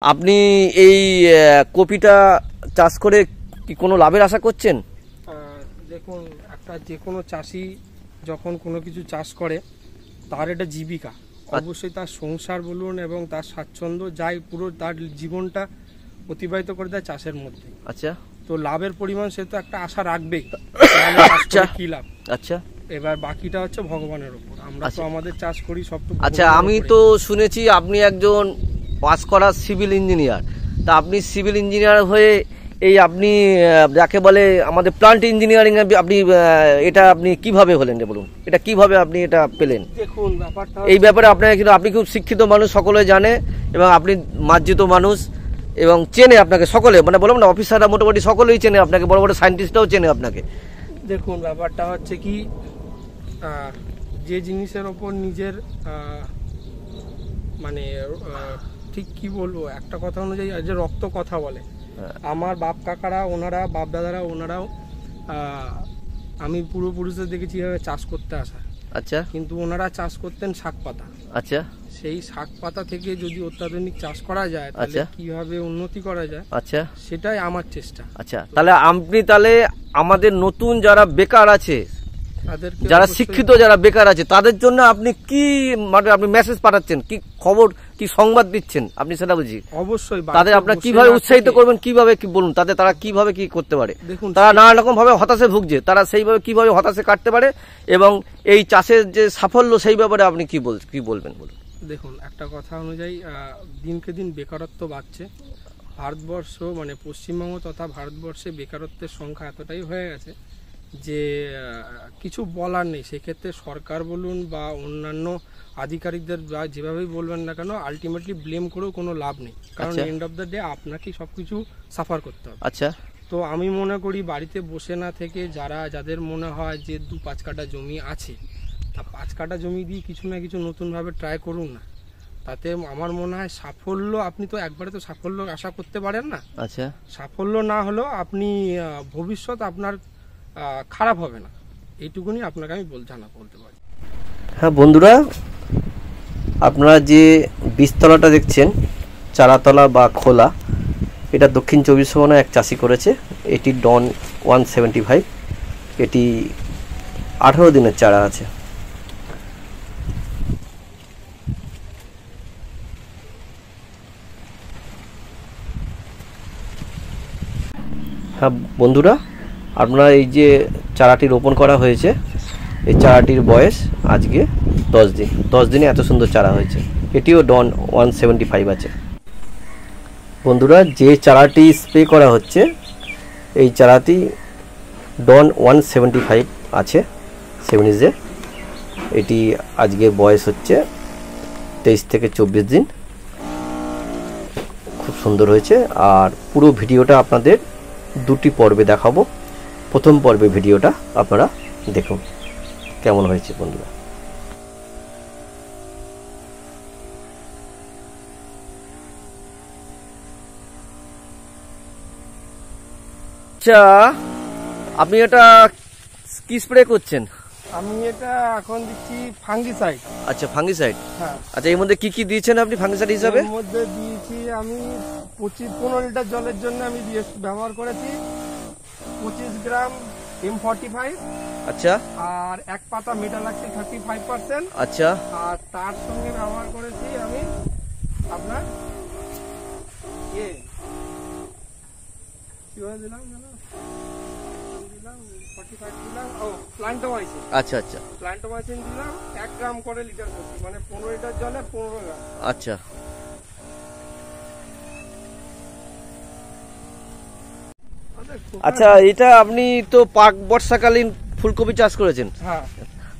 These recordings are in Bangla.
আপনি এই কপিটা চাষ করে কি কোনো লাভের আশা করছেন? দেখুন, একটা যে কোনো চাষি যখন কোনো কিছু চাষ করে তার এটা জীবিকা, অবশ্যই তার সংসার বলুন এবং তার স্বাচ্ছন্দ্য যাই পুরো তার জীবনটা অতিবাহিত করে দেয় চাষের মধ্যে। আচ্ছা, তো লাভের পরিমাণ সে তো একটা আশা রাখবেই। আচ্ছা, কি লাভ? আচ্ছা, এবার বাকিটা হচ্ছে ভগবানের উপর। আমরা তো আমাদের চাষ করি সব তো। আচ্ছা, আমি তো শুনেছি আপনি একজন পাস করা সিভিল ইঞ্জিনিয়ার। তা আপনি সিভিল ইঞ্জিনিয়ার হয়ে এই আপনি যাকে বলে আমাদের প্লান্ট ইঞ্জিনিয়ারিং আপনি এটা আপনি কিভাবে হলেন বলুন, এটা কিভাবে আপনি এটা পেলেন? দেখুন, ব্যাপারটা এই ব্যাপারে আপনাকে কিন্তু আপনি খুব শিক্ষিত মানুষ, সকলে জানে এবং আপনি মার্জিত মানুষ এবং চেনে আপনাকে সকলে, মানে বললাম না অফিসাররা মোটামুটি সকলেই চেনে আপনাকে, বড় বড় সায়েন্টিস্টরাও চেনে আপনাকে। দেখুন, ব্যাপারটা হচ্ছে কি, যে জিনিসের ওপর নিজের মানে ঠিক কি বলবো, একটা কথা অনুযায়ী যে রক্ত কথা বলে। আমার বাপ কাকারা ওনারা, বাপ দাদারা ওনারাও আমি পূর্বপুরুষদের দেখেছি এভাবে চাষ করতে আসা। আচ্ছা, কিন্তু ওনারা চাষ করতেন শাক পাতা। আচ্ছা, সেই শাক পাতা থেকে যদি অত্যাধুনিক চাষ করা যায় তাহলে কিভাবে উন্নতি করা যায়, আচ্ছা, সেটাই আমার চেষ্টা। আচ্ছা, তাহলে আপনি তাহলে আমাদের নতুন যারা বেকার আছে, যারা শিক্ষিত যারা বেকার আছে তাদের জন্য আপনি কি মানে আপনি মেসেজ পাঠাচ্ছেন, কি খবর, কি সংবাদ দিচ্ছেন আপনি সেটা বুঝি? অবশ্যই তাদের আপনার কিভাবে উৎসাহিত করবেন, কিভাবে কি বলুন, তাদের তারা কিভাবে কি করতে পারে? দেখুন, তারা নানা রকম ভাবে হতাশে ভুগছে, তারা সেইভাবে কিভাবে হতাশে কাটতে পারে এবং এই চাষের যে সাফল্য সেই ব্যাপারে আপনি কি বলবেন বলুন? দেখুন, একটা কথা অনুযায়ী দিনকে দিন বেকারত্ব বাড়ছে। ভারতবর্ষ মানে পশ্চিমবঙ্গ তথা ভারতবর্ষে বেকারত্বের সংখ্যা এতটাই হয়ে গেছে যে কিছু বলার নেই। সেক্ষেত্রে সরকার বলুন বা অন্যান্য আধিকারিকদের বা যেভাবেই বলবেন না কেন, আলটিমেটলি ব্লেম করেও কোনো লাভ নেই, কারণ এন্ড অফ দ্য ডে আপনাকেই সবকিছু সাফার করতে হবে। আচ্ছা, তো আমি মনে করি বাড়িতে বসে না থেকে যাদের মনে হয় যে 2-5 কাঠা জমি আছে, তা 5 কাঠা জমি দিয়ে কিছু না কিছু নতুনভাবে ট্রাই করুন না। তাতে আমার মনে হয় সাফল্য, আপনি তো একবারে তো সাফল্য আশা করতে পারেন না। আচ্ছা, সাফল্য না হলেও আপনি ভবিষ্যৎ আপনার খারাপ হবে না, এইটুকুনি আপনাকে আমি বলতে পারি। হ্যাঁ বন্ধুরা, আপনারা যে বীজতলাটা দেখছেন, চারাতলা বা খোলা, এটা দক্ষিণ 24 পরগনা এক চাষি করেছে। এটি ডন 175, এটি 18 দিনের চারা আছে। হ্যাঁ বন্ধুরা, আপনারা এই যে চারাটি রোপণ করা হয়েছে, এই চারাটির বয়স আজকে 10 দিন। 10 দিনে এত সুন্দর চারা হয়েছে। এটিও ডন 175 আছে। বন্ধুরা, যে চারাটি স্প্রে করা হচ্ছে এই চারাটি ডন 175 আছে, 7 এটি আজকে বয়স হচ্ছে 23 থেকে 24 দিন। খুব সুন্দর হয়েছে। আর পুরো ভিডিওটা আপনাদের দুটি পর্বে দেখাবো। প্রথম পর্বে ভিডিওটা আপনারা দেখুন কেমন হয়েছে বন্ধুরা। আচ্ছা, আপনি এটা কি স্প্রে করছেন? আমি এটা এখন দিচ্ছি ফাঙ্গিসাইড। আচ্ছা, ফাঙ্গিসাইড। হ্যাঁ। আচ্ছা, এর মধ্যে কি কি দিয়েছেন আপনি ফাঙ্গিসাইড হিসাবে? এর মধ্যে দিয়েছি আমি 15 লিটার জলের জন্য আমি ব্যবহার করেছি 25 গ্রাম M45। আচ্ছা। আর এক পাতা মেটালাক্সি 35%। আচ্ছা। আর তার সঙ্গে ব্যবহার করেছি আমি আপনার দিলাম 45 দিলাম, প্লান্টোমাইসিন। আচ্ছা, আচ্ছা, প্লান্টোমাইসিন দিলাম 1 গ্রাম করে লিটার প্রতি, মানে 15 লিটার জলে 15 গ্রাম। আচ্ছা। আচ্ছা, এটা আপনি তো পাক বর্ষাকালীন ফুলকপি চাষ করেছেন। হ্যাঁ।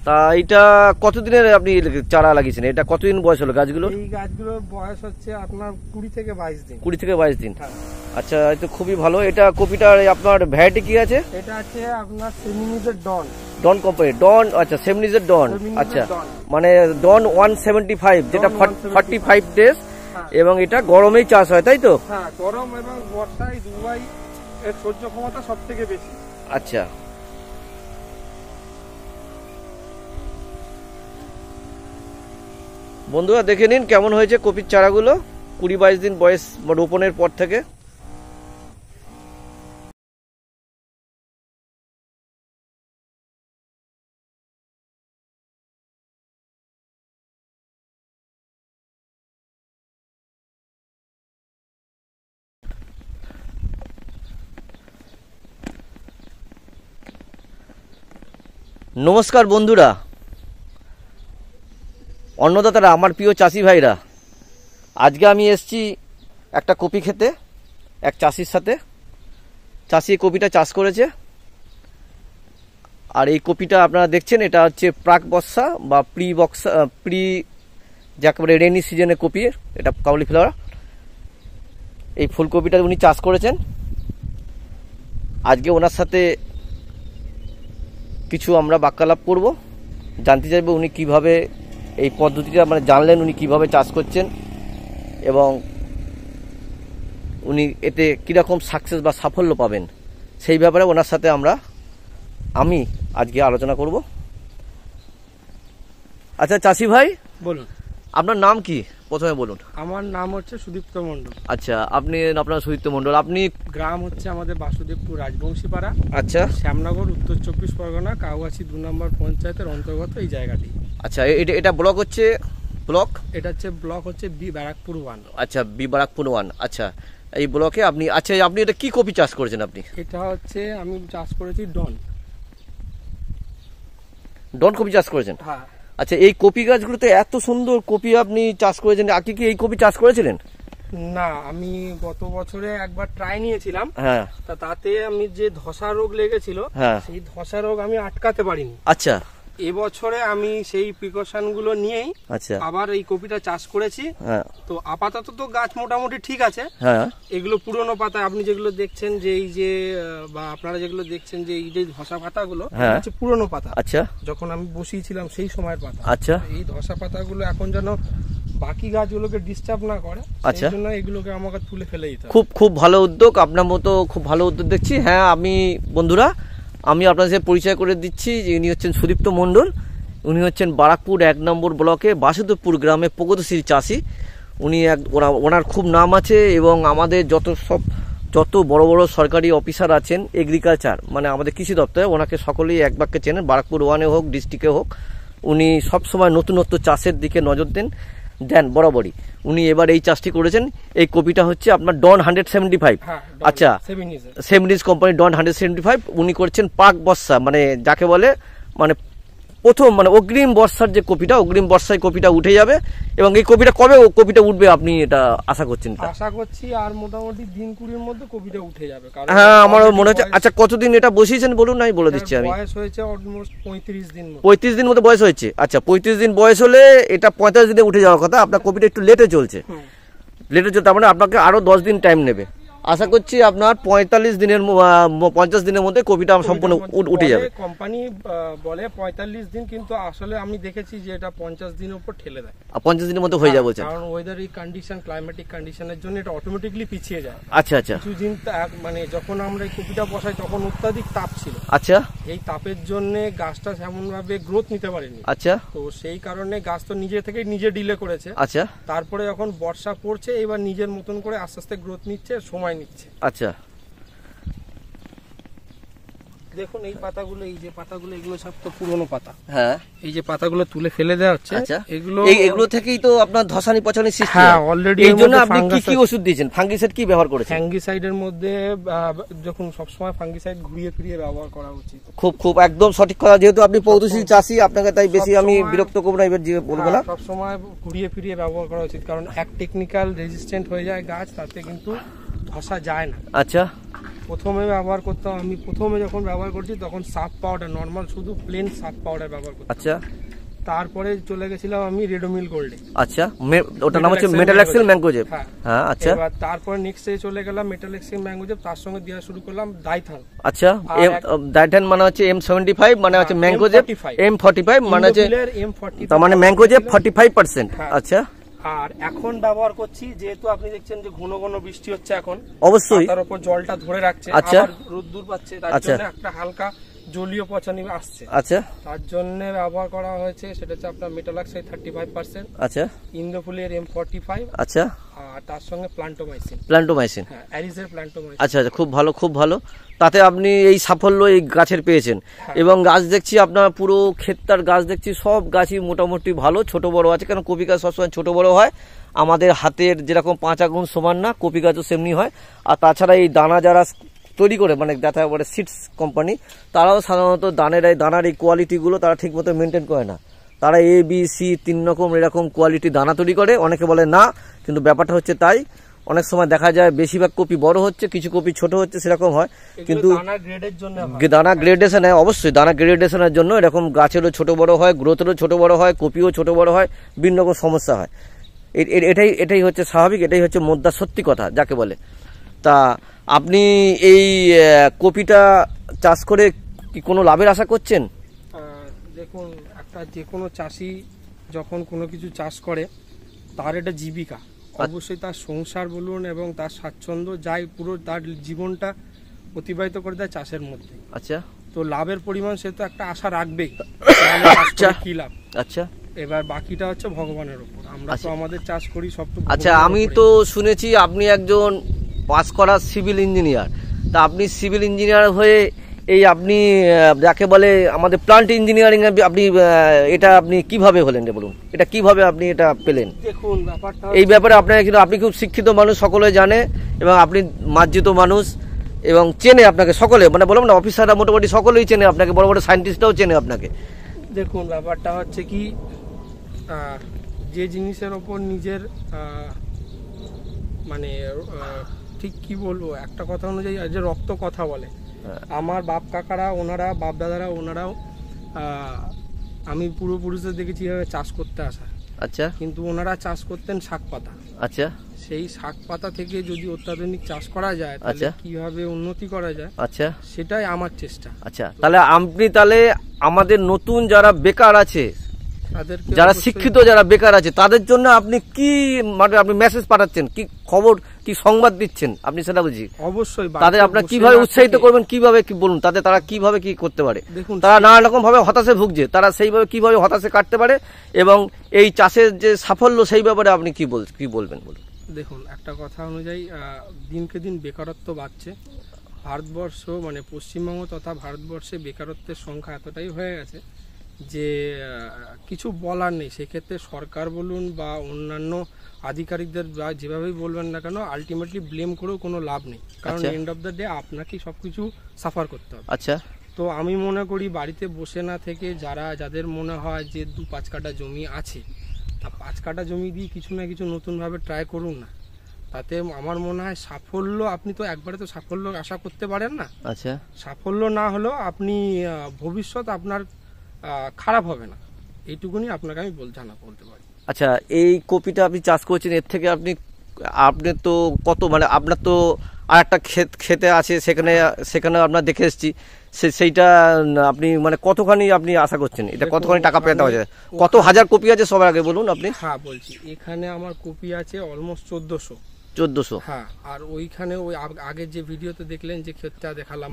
তা এটা কতদিনের আপনি চারা লাগিয়েছেন? এটা কতদিন বয়স হলো গাছগুলো? এই গাছগুলোর বয়স হচ্ছে আপনার 20 থেকে 22 দিন। 20 থেকে 22 দিন। আচ্ছা, এই তো খুবই ভালো। এটা কপিটার আপনার ভ্যারাইটি কি আছে? এটা আছে আপনার সেমিনিজের ডন কোম্পানি ডন। আচ্ছা, সেমিনিজের ডন। আচ্ছা, মানে ডন 175 যেটা 45 ডেজ এবং এটা গরমেই চাষ হয়, তাই তো? হ্যাঁ, গরম এবং বর্ষায় দুবাই এর সহ্য ক্ষমতা সবথেকে বেশি। আচ্ছা, বন্ধুরা দেখে নিন কেমন হয়েছে কপির চারাগুলো। 20-22 দিন বয়স রোপণের পর থেকে। নমস্কার বন্ধুরা, অন্নদাতারা, আমার প্রিয় চাষি ভাইরা, আজকে আমি এসেছি একটা কপি খেতে এক চাষির সাথে। চাষি এই কপিটা চাষ করেছে, আর এই কপিটা আপনারা দেখছেন, এটা হচ্ছে প্রাক বর্ষা বা প্রি যাকে রেনি সিজনের কপি, এটা কাউলিফ্লাওয়ার। এই ফুলকপিটা উনি চাষ করেছেন। আজকে ওনার সাথে কিছু আমরা বাক্যালাপ করব, জানতে চাইবো উনি কিভাবে এই পদ্ধতিটা জানলেন, উনি কিভাবে চাষ করছেন এবং উনি এতে কীরকম সাকসেস বা সাফল্য পাবেন, সেই ব্যাপারে ওনার সাথে আমি আজকে আলোচনা করব। আচ্ছা চাষি ভাই, বলুন আপনার নাম কি প্রথমে বলুন। আমার নাম হচ্ছে সুদীপ্ত মণ্ডল। আচ্ছা, আপনার সুদীপ্ত মণ্ডল, আপনি গ্রাম হচ্ছে আমাদের বাসুদেবপুর রাজবংশীপাড়া। আচ্ছা, শ্যামনগর, উত্তর 24 পরগনা, কাউগাছি 2 নম্বর পঞ্চায়েতের অন্তর্গত এই জায়গাটি। আচ্ছা, এটা ব্লক হচ্ছে এটা হচ্ছে ব্লক হচ্ছে বি ব্যারাকপুর 1। আচ্ছা, বি ব্যারাকপুর 1। আচ্ছা, এই ব্লকে আপনি এটা কি কপি চাষ করেছেন আপনি? এটা হচ্ছে আমি চাষ করেছি ডন কপি চাষ করেছেন। হ্যাঁ। আচ্ছা, এই কপি গাছগুলোতে এত সুন্দর কপি আপনি চাষ করেছেন, আগে কি এই কপি চাষ করেছিলেন? না, আমি গত বছরে একবার ট্রাই নিয়েছিলাম। হ্যাঁ। তাতে আমি যে ধসা রোগ লেগেছিল, সেই ধসা রোগ আমি আটকাতে পারিনি। আচ্ছা, এবছরে আমি সেই প্রিকশন গুলো নিয়েই আবার এই কপিটা চাষ করেছি। তো আপাতত তো গাছ মোটামুটি ঠিক আছে। এগুলো পুরনো পাতা, আপনি যেগুলো দেখছেন যে এই যে বা আপনারা যেগুলো দেখছেন যে এই যে ধসা পাতাগুলো হচ্ছে পুরনো পাতা। আচ্ছা, যখন আমি বসিয়েছিলাম সেই সময়ের পাতা। আচ্ছা, এই ধসা পাতাগুলো এখন যেন বাকি গাছগুলোকে ডিস্টার্ব না করে, সেই জন্য এগুলোকে আমাকে তুলে ফেলে দিতে হবে। খুব ভালো উদ্যোগ, আপনার মতো খুব ভালো উদ্যোগ দেখছি। হ্যাঁ, বন্ধুরা, আমি আপনাদের সাথে পরিচয় করে দিচ্ছি যে ইনি হচ্ছেন সুদীপ্ত মণ্ডল। উনি হচ্ছেন বারাকপুর 1 নম্বর ব্লকে বাসুদেবপুর গ্রামে প্রগতিশীল চাষি। উনি ওনার খুব নাম আছে, এবং আমাদের যত বড় বড় সরকারি অফিসার আছেন এগ্রিকালচার, আমাদের কৃষি দপ্তরে, ওনাকে সকলেই এক বাক্যে চেনেন। বারাকপুর 1-এ হোক, ডিস্ট্রিক্টে হোক, উনি সবসময় নতুনত্ব চাষের দিকে নজর দেন বরাবরই। উনি এবার এই চাষটি করেছেন। এই কপিটা হচ্ছে আপনার ডন 175। আচ্ছা, 70 কোম্পানি ডন 175 উনি করছেন পাক বর্ষা, যাকে বলে প্রথম অগ্রিম বর্ষার যে কপিটা, অগ্রিম বর্ষায় কপিটা উঠে যাবে। এবং এই কপিটা কবে কপিটা উঠবে আপনি এটা আশা করছেন? আশা করছি আর মোটামুটি দিন 20-এর মধ্যে কপিটা উঠে যাবে। হ্যাঁ, আমারও মনে হচ্ছে। আচ্ছা, কতদিন এটা বসিয়েছেন বলুন, নাই বলে দিচ্ছি আমি। বয়স হয়েছে অলমোস্ট 35 দিন। 35 দিন মতো বয়স হয়েছে। আচ্ছা, 35 দিন বয়স হলে এটা 45 দিনে উঠে যাওয়ার কথা। আপনার কপিটা একটু লেটে চলছে, তার আপনাকে আরো 10 দিন টাইম নেবে। আশা করছি আপনার 50 দিনের মধ্যে কপিটা সম্পূর্ণ উঠে যাবে। কোম্পানি বলে 45 দিন, কিন্তু আসলে আমি দেখেছি যে এটা 50 দিনের উপর ঠেলে দেয়। 50 দিনের মধ্যে হয়ে যাবে, কারণ ওয়েদারি কন্ডিশন, ক্লাইমেটিক কন্ডিশনের জন্য এটা অটোমেটিক্যালি পিছিয়ে যায়। আচ্ছা, কিছুদিন যখন আমরা এই কপিটা বসাই তখন অত্যাধিক তাপ ছিল। আচ্ছা, এই তাপের জন্য গাছটা তেমন ভাবে গ্রোথ নিতে পারেনি। আচ্ছা, তো সেই কারণে গাছ তো নিজে থেকে ডিলে করেছে। আচ্ছা, তারপরে যখন বর্ষা পড়ছে, এবার নিজের মতন করে আস্তে আস্তে গ্রোথ নিচ্ছে, সময় নিচ্ছে। আচ্ছা, দেখুন এই পাতাগুলো, এগুলো সব তো পুরনো পাতা। হ্যাঁ, এই যে পাতাগুলো তুলে ফেলে দেওয়া হচ্ছে, এগুলো থেকেই তো আপনার ধসানি পচানি সৃষ্টি। হ্যাঁ, অলরেডি। এই জন্য আপনি কি ওষুধ দিয়েছেন? ফাঙ্গিসাইড কি ব্যবহার করেছেন? ফাঙ্গিসাইডের মধ্যে যখন সবসময় ফাঙ্গিসাইড ঘুরিয়ে ফিরিয়ে ব্যবহার করা উচিত। খুব একদম সঠিক কথা। যেহেতু আপনি প্রগতিশীল চাষি, আপনাকে তাই বেশি আমি বিরক্ত করব না, এবার বলবো না। সবসময় ঘুরিয়ে ফিরিয়ে ব্যবহার করা উচিত, কারণ এক টেকনিক্যাল রেজিস্ট্যান্ট হয়ে যায় গাছ, তাতে কিন্তু ধসা যায় না। আচ্ছা, প্রথমে ব্যবহার করতাম আমি, যখন ব্যবহার করছি তখন সাফ পাউডার, নর্মাল শুধু প্লেন সাফ পাউডার ব্যবহার করতাম। আচ্ছা, তারপরে চলে গেছিলাম আমি রেডোমিল গোল্ডে। আচ্ছা, ওটার নাম হচ্ছে মেটালেক্সিল ম্যাঙ্গোজেব। হ্যাঁ, আচ্ছা। এবার তারপরে নেক্সট ডে চলে গেলাম মেটালেক্সিল ম্যাঙ্গোজেব, তার সঙ্গে দেওয়া শুরু করলাম ডাইথান। আচ্ছা, ডাইথান হচ্ছে M75, হচ্ছে ম্যাঙ্গোজেব M45, হচ্ছে তার ম্যাঙ্গোজেব 45%। আচ্ছা, আর এখন ব্যবহার করছি, যেহেতু আপনি দেখছেন যে ঘন ঘন বৃষ্টি হচ্ছে এখন, অবশ্যই তার উপর জলটা ধরে রাখছে, আচ্ছা, রোদ্দুর পাচ্ছে, তার জন্য একটা হালকা জলীয় পচানি আসছে, আচ্ছা তার জন্য ব্যবহার করা হয়েছে সেটা হচ্ছে আপনার মেটালাক্সাইড 35%, আচ্ছা ইন্দোফুলিয়ার M45, আচ্ছা আর তার সঙ্গে প্লান্টোমাইসিন। হ্যাঁ অ্যারিজের প্লান্টোমাইসিন। আচ্ছা আচ্ছা, খুব ভালো খুব ভালো। তাতে আপনি এই সাফল্য এই গাছের পেয়েছেন। এবং গাছ দেখছি আপনার পুরো ক্ষেতটার গাছ দেখছি, সব গাছই মোটামুটি ভালো, ছোট বড় আছে, কারণ কপি গাছ সবসময় ছোট বড় হয়। আমাদের হাতের যেরকম 5 আঙ্গুল সমান না, কপি গাছও সেমনি হয়। আর তাছাড়া এই দানা যারা তৈরি করে, মানে যাতে বলে সিডস কোম্পানি, তারাও সাধারণত দানার এই কোয়ালিটিগুলো তারা ঠিক মতো মেনটেন করে না। তারা ABC 3 রকম এরকম কোয়ালিটি দানা তৈরি করে, অনেকে বলে না, কিন্তু ব্যাপারটা হচ্ছে তাই। অনেক সময় দেখা যায় বেশিরভাগ কপি বড় হচ্ছে, কিছু কপি ছোট হচ্ছে, সেরকম হয়। কিন্তু দানা গ্রেডেশন, অবশ্যই দানা গ্রেডেশনের জন্য এরকম গাছেরও ছোট বড় হয়, গ্রোথেরও ছোট বড় হয়, কপিও ছোট বড় হয়, বিভিন্ন রকম সমস্যা হয়। এটাই হচ্ছে স্বাভাবিক, এটাই হচ্ছে মোদ্দা সত্যি কথা যাকে বলে। তা আপনি এই কপিটা চাষ করে কি কোনো লাভের আশা করছেন? দেখুন, একটা যে কোনো চাষি যখন কোনো কিছু চাষ করে তার এটা জীবিকা, অবশ্যই তার সংসার বলুন এবং তার স্বাচ্ছন্দ্য যাই, পুরো তার জীবনটা অতিবাহিত করে দেয় চাষের মধ্যে। আচ্ছা, তো লাভের পরিমাণ সে তো একটা আশা রাখবেই। আচ্ছা কি লাভ? আচ্ছা, এবার বাকিটা হচ্ছে ভগবানের উপর। আমরা তো আমাদের চাষ করি সব তো। আচ্ছা, আমি তো শুনেছি আপনি একজন পাস করা সিভিল ইঞ্জিনিয়ার। তা আপনি সিভিল ইঞ্জিনিয়ার হয়ে এই আপনি যাকে বলে আমাদের প্লান্ট ইঞ্জিনিয়ারিং আপনি এটা আপনি কিভাবে হলেন বলুন, এটা কিভাবে আপনি এটা পেলেন? দেখুন, ব্যাপারটা এই ব্যাপারে আপনাকে কিন্তু, আপনি খুব শিক্ষিত মানুষ, সকলে জানে, এবং আপনি মার্জিত মানুষ এবং চেনে আপনাকে সকলে, মানে বললাম না, অফিসাররা মোটামুটি সকলেই চেনে আপনাকে, বড় বড় সায়েন্টিস্টরাও চেনে আপনাকে। দেখুন, ব্যাপারটা হচ্ছে কি, যে জিনিসের ওপর নিজের মানে ঠিক কি বলবো, একটা কথা অনুযায়ী যে রক্ত কথা বলে। আমার বাপ কাকারা, ওনারা বাপ দাদারা, ওনারাও আমি পূর্বপুরুষদের দেখেছি এভাবে চাষ করতে আসা। আচ্ছা, কিন্তু ওনারা চাষ করতেন শাক পাতা। আচ্ছা, সেই শাক পাতা থেকে যদি অত্যাধুনিক চাষ করা যায় তাহলে কিভাবে উন্নতি করা যায়, আচ্ছা, সেটাই আমার চেষ্টা। আচ্ছা, তাহলে আপনি আমাদের নতুন যারা বেকার আছে, যারা শিক্ষিত যারা বেকার আছে, তাদের জন্য আপনি কি মানে আপনি মেসেজ পাঠাচ্ছেন, কি খবর, কি সংবাদ দিচ্ছেন আপনি, সেটা বুঝি। অবশ্যই তাদের আপনারা কিভাবে উৎসাহিত করবেন, কিভাবে কি বলুন, তাতে তারা কিভাবে কি করতে পারে? তারা নানা রকম ভাবে হতাশে ভুগছে, তারা সেইভাবে কিভাবে হতাশে কাটতে পারে, এবং এই চাষের যে সাফল্য সেই ব্যাপারে আপনি কি বলবেন বলুন। দেখুন, একটা কথা অনুযায়ী দিনকে দিন বেকারত্ব বাড়ছে। ভারতবর্ষ মানে পশ্চিমবঙ্গ তথা ভারতবর্ষে বেকারত্বের সংখ্যা এতটাই হয়ে গেছে যে কিছু বলার নেই। সেক্ষেত্রে সরকার বলুন বা অন্যান্য আধিকারিকদের বা যেভাবেই বলবেন না কেন, আলটিমেটলি ব্লেম করেও কোনো লাভ নেই, কারণ এন্ড অফ দ্য ডে আপনাকেই সবকিছু সাফার করতে হবে। আচ্ছা, তো আমি মনে করি বাড়িতে বসে না থেকে যাদের মনে হয় যে 2-5 কাঠা জমি আছে, তা 5 কাঠা জমি দিয়ে কিছু না কিছু নতুনভাবে ট্রাই করুন না। তাতে আমার মনে হয় সাফল্য, আপনি তো একবারে তো সাফল্য আশা করতে পারেন না। আচ্ছা, সাফল্য না হলেও আপনি ভবিষ্যৎ আপনার খারাপ হবে না, এইটুকুনি আপনাকে আমি বলতে পারি। আচ্ছা, এই কপিটা আপনি চাষ করছেন, এর থেকে আপনি তো কত, মানে আপনার তো আর একটা খেতে আছে, সেখানে আপনার দেখে এসেছি, সেইটা আপনি মানে কতখানি আপনি আশা করছেন, এটা কতখানি টাকা পেতে হবে, কত হাজার কপি আছে সবার আগে বলুন আপনি। হ্যাঁ বলছি, এখানে আমার কপি আছে অলমোস্ট 1400। হ্যাঁ, আর ওইখানে ওই আগের যে ভিডিওতে দেখলেন যে ক্ষেতটা দেখালাম,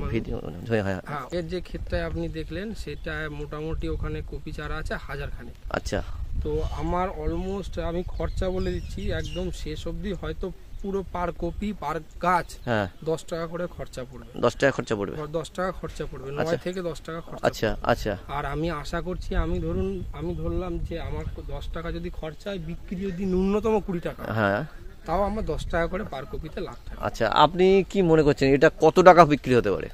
হ্যাঁ, আগের যে ক্ষেতটা আপনি দেখলেন সেটা মোটামুটি ওখানে কপি চারা আছে 1000 খানেক। আচ্ছা, তো আমার অলমোস্ট, আমি খরচা বলে দিচ্ছি একদম শেষ অবধি, হয়তো পুরো পার কপি পার গাছ 10 টাকা করে খরচা পড়বে। 10 টাকা খরচা পড়বে, 10 টাকা খরচা পড়বে, 9 থেকে 10 টাকা খরচা। আচ্ছা, আচ্ছা। আর আমি আশা করছি, আমি ধরলাম যে আমার 10 টাকা যদি খরচা হয়, বিক্রি যদি ন্যূনতম 20 টাকা, হ্যাঁ, তাও আমার 10 টাকা করে পার কপিতে লাভ থাকে। আচ্ছা, আপনি কি মনে করছেন এটা কত টাকা বিক্রি হতে পারে?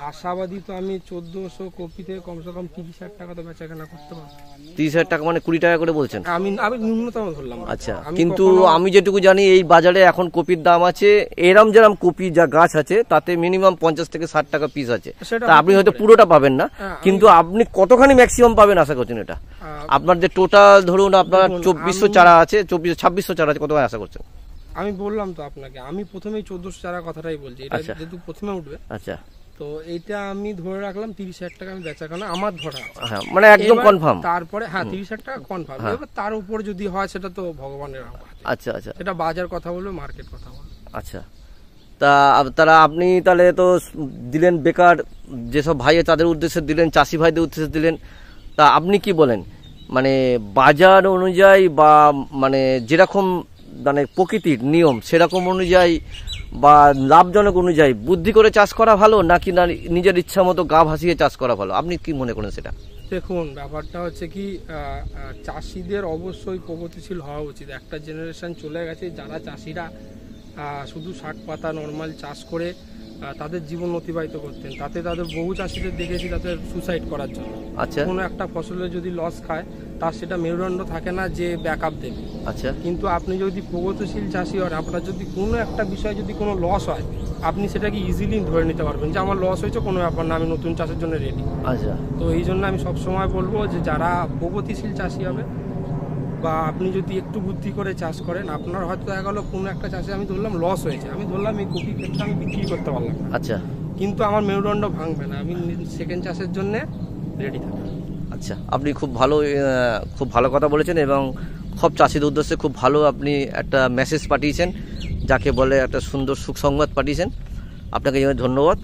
আশাবাদী তো আমি 1400 কপিতে কমসে কম 30,000 টাকা তো বেচাকেনা করতে পারবো। 30,000 টাকা মানে 20 টাকা করে বলছেন? আমি ন্যূনতম ধরলাম। আচ্ছা, কিন্তু আমি যেটুকু জানি এই বাজারে এখন কপির দাম আছে, যেরকম কপি যা গাছ আছে তাতে মিনিমাম 50 থেকে 60 টাকা পিস আছে। তা আপনি হয়তো পুরোটা পাবেন না, কিন্তু আপনি কতখানি ম্যাক্সিমাম পাবেন আশা করছেন? এটা আপনার যে টোটাল ধরুন আপনার 2400 চারা আছে, 2600 চারা আছে, কতখানি আশা করছেন? আমি বললাম তো আপনাকে, আমি প্রথমেই 1400 চারা কথাটাই বলছি, এটা যেহেতু প্রথমে উঠবে। আচ্ছা, তো এইটা আমি ধরে রাখলাম 30,000 টাকা আমি বেচাকেনা আমার ধরা, হ্যাঁ, মানে একদম কনফার্ম। তারপরে 30,000 টাকা কনফার্ম, এবার তার উপর যদি হয় সেটা তো ভগবানের হাতে। আচ্ছা, আচ্ছা, এটা বাজার কথা বলবে, মার্কেট কথা বলবে। আচ্ছা, তা তারা আপনি তাহলে তো দিলেন বেকার যেসব ভাই তাদের উদ্দেশ্যে দিলেন, চাষি ভাইদের উদ্দেশ্যে দিলেন, তা আপনি কি বলেন মানে বাজার অনুযায়ী বা মানে যেরকম মানে প্রকৃতির নিয়ম সেরকম অনুযায়ী বা লাভজনক অনুযায়ী বুদ্ধি করে চাষ করা ভালো নাকি না নিজের ইচ্ছা মতো গা ভাসিয়ে চাষ করা ভালো, আপনি কি মনে করেন সেটা? দেখুন, ব্যাপারটা হচ্ছে কি, চাষিদের অবশ্যই প্রগতিশীল হওয়া উচিত। একটা জেনারেশন চলে গেছে যারা চাষিরা শুধু শাক পাতা নর্মাল চাষ করে তাদের জীবন অতিবাহিত করতেন। তাতে তাদের বহু চাষিদের দেখেছি তাদের সুসাইড করার জন্য। আচ্ছা। কোনো একটা ফসলে যদি লস খায় তার সেটা মেরুদণ্ড থাকে না যে ব্যাকআপ দেবে। আচ্ছা। কিন্তু আপনি যদি প্রগতিশীল চাষি হন, আপনার যদি কোনো একটা বিষয় যদি কোনো লস হয়, আপনি সেটাকে ইজিলি ধরে নিতে পারবেন যে আমার লস হয়েছে, কোনো ব্যাপার না, আমি নতুন চাষের জন্য রেডি। আচ্ছা। তো এই জন্য আমি সবসময় বলবো যে যারা প্রগতিশীল চাষি হবে বা আপনি যদি একটু বুদ্ধি করে চাষ করেন, আপনার হয়তো দেখা গেলো কোনো একটা চাষে আমি ধরলাম লস হয়েছে, আমি ধরলাম এই কপি ক্ষেত্রে আমি বিক্রি করতে পারলাম না। আচ্ছা। কিন্তু আমার মেরুদণ্ড ভাঙবে না, আমি সেকেন্ড চাষের জন্য রেডি থাকবো। আচ্ছা, আপনি খুব ভালো কথা বলেছেন এবং সব চাষিদের উদ্দেশ্যে খুব ভালো আপনি একটা মেসেজ পাঠিয়েছেন, যাকে বলে একটা সুন্দর সুসংবাদ পাঠিয়েছেন। আপনাকে ধন্যবাদ।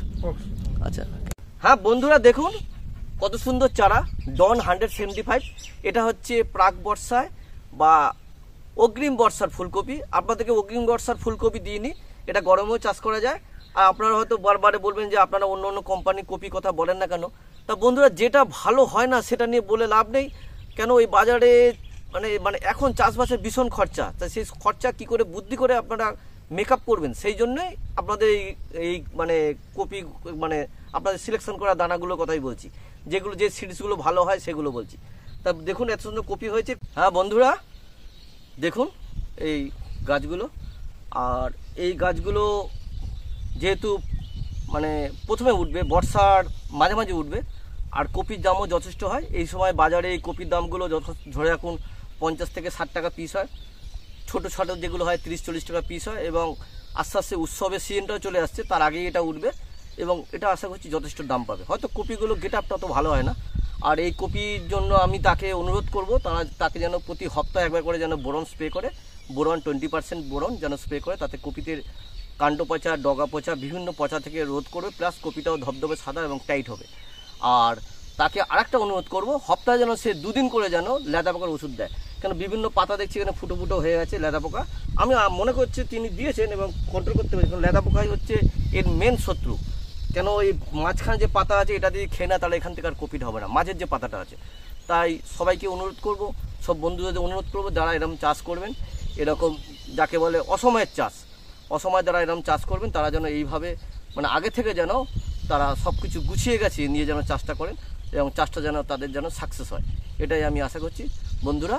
আচ্ছা, হ্যাঁ বন্ধুরা দেখুন কত সুন্দর চারা ডন 175। এটা হচ্ছে প্রাক বর্ষায় বা অগ্রিম বর্ষার ফুলকপি। আপনাদেরকে অগ্রিম বর্ষার ফুলকপি দিইনি, এটা গরমেও চাষ করা যায়। আর আপনারা হয়তো বারবারে বলবেন যে আপনারা অন্য অন্য কোম্পানির কপি কথা বলেন না কেন। তা বন্ধুরা, যেটা ভালো হয় না সেটা নিয়ে বলে লাভ নেই, কেন ওই বাজারে মানে এখন চাষবাসের ভীষণ খরচা। তা সেই খরচা কি করে বুদ্ধি করে আপনারা মেকআপ করবেন, সেই জন্যই আপনাদের এই মানে কপি মানে আপনাদের সিলেকশন করা দানাগুলোর কথাই বলছি, যেগুলো যে সিডসগুলো ভালো হয় সেগুলো বলছি। তা দেখুন এত সুন্দর কপি হয়েছে। হ্যাঁ বন্ধুরা দেখুন এই গাছগুলো, আর এই গাছগুলো যেহেতু মানে প্রথমে উঠবে, বর্ষার মাঝে মাঝে উঠবে, আর কপির দামও যথেষ্ট হয়। এই সময় বাজারে এই কপির দামগুলো ধরে রাখুন 50 থেকে 60 টাকা পিস হয়। ছোটো ছোটো যেগুলো হয় 30-40 টাকা পিস হয়। এবং আস্তে আস্তে উৎসবের সিজনটাও চলে আসছে, তার আগেই এটা উঠবে এবং এটা আশা করছি যথেষ্ট দাম পাবে। হয়তো কপিগুলো গেট আপটা অত ভালো হয় না। আর এই কপির জন্য আমি তাকে অনুরোধ করব তাকে যেন প্রতি সপ্তাহে একবার করে যেন বোরন স্প্রে করে, বোরন 20% বোরন যেন স্প্রে করে, তাতে কপিতে কাণ্ড পচা, ডগা পচা, বিভিন্ন পচা থেকে রোধ করবে, প্লাস কপিটাও ধবধবে সাদা এবং টাইট হবে। আর তাকে আরেকটা অনুরোধ করব, সপ্তাহে যেন সে 2 দিন করে যেন লেদা পোকার ওষুধ দেয়, কেন বিভিন্ন পাতা দেখছি এখানে ফুটো ফুটো হয়ে গেছে লেদা পোকা। আমি মনে করছি তিনি দিয়েছেন এবং কন্ট্রোল করতে পারছি, কারণ লেদা পোকাই হচ্ছে এর মেন শত্রু। কেন এই মাঝখানে যে পাতা আছে এটা দিয়ে খেয়ে না, তাহলে এখান থেকে আর কপিটা হবে না, মাঝের যে পাতাটা আছে। তাই সবাইকে অনুরোধ করব, সব বন্ধুদের অনুরোধ করব, যারা এরকম চাষ করবেন, এরকম যাকে বলে অসময়ের চাষ, অসময় যারা এরকম চাষ করবেন, তারা যেন এইভাবে মানে আগে থেকে যেন তারা সব কিছু গুছিয়ে গেছে নিয়ে যেন চাষটা করেন এবং চাষটা যেন তাদের যেন সাকসেস হয়, এটাই আমি আশা করছি। বন্ধুরা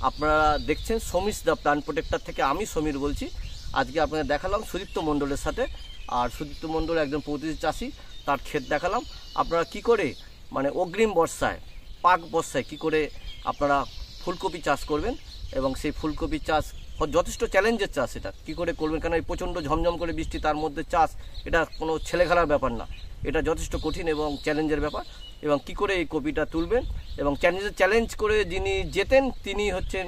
আপনারা দেখছেন সমীর দ্য প্ল্যান্ট প্রোটেক্টর থেকে আমি সমীর বলছি। আজকে আপনাদের দেখালাম সুদীপ্ত মণ্ডলের সাথে, আর সুদীপ্ত মণ্ডল একজন প্রগতিশীল চাষি, তার ক্ষেত দেখালাম আপনারা কি করে মানে অগ্রিম বর্ষায়, পাক বর্ষায় কি করে আপনারা ফুলকপি চাষ করবেন এবং সেই ফুলকপি চাষ যথেষ্ট চ্যালেঞ্জের চাষ, এটা কী করে করবেন, কেন এই প্রচণ্ড ঝমঝম করে বৃষ্টি, তার মধ্যে চাষ, এটা কোনো ছেলেখেলার ব্যাপার না, এটা যথেষ্ট কঠিন এবং চ্যালেঞ্জের ব্যাপার। এবং কি করে এই কপিটা তুলবেন এবং চ্যালেঞ্জ করে যিনি জেতেন তিনি হচ্ছেন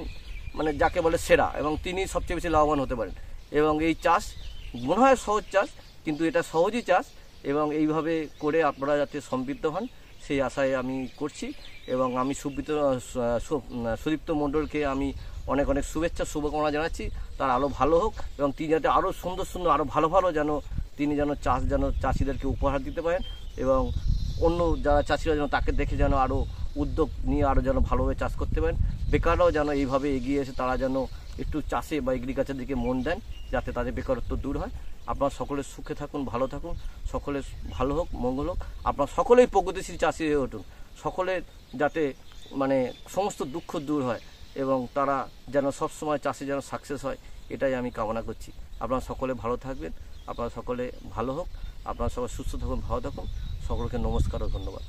মানে যাকে বলে সেরা, এবং তিনি সবচেয়ে বেশি লাভবান হতে পারেন। এবং এই চাষ মনে হয় সহজ চাষ, কিন্তু এটা সহজই চাষ, এবং এইভাবে করে আপনারা যাতে সমৃদ্ধ হন সেই আশায় আমি করছি। এবং আমি সুদীপ্ত মণ্ডলকে আমি অনেক অনেক শুভেচ্ছা শুভকামনা জানাচ্ছি, তার আরও ভালো হোক এবং তিনি যাতে আরও সুন্দর সুন্দর আরও ভালো ভালো যেন তিনি যেন চাষিদেরকে উপহার দিতে পারেন, এবং অন্য যারা চাষিরা যেন তাকে দেখে যেন আরও উদ্যোগ নিয়ে আরও যেন ভালোভাবে চাষ করতে পারেন। বেকাররাও যেন এইভাবে এগিয়ে এসে তারা যেন একটু চাষে বা এগ্রিকালচার দিকে মন দেন, যাতে তাদের বেকারত্ব দূর হয়। আপনারা সকলে সুখে থাকুন, ভালো থাকুন, সকলে ভালো হোক, মঙ্গল হোক, আপনারা সকলেই প্রগতিশীল চাষি হয়ে উঠুন, সকলের যাতে মানে সমস্ত দুঃখ দূর হয় এবং তারা যেন সবসময় চাষে যেন সাকসেস হয়, এটাই আমি কামনা করছি। আপনারা সকলে ভালো থাকবেন, আপনারা সকলে ভালো হোক, আপনারা সবাই সুস্থ থাকুন, ভালো থাকুন, সকলকে নমস্কার ও ধন্যবাদ।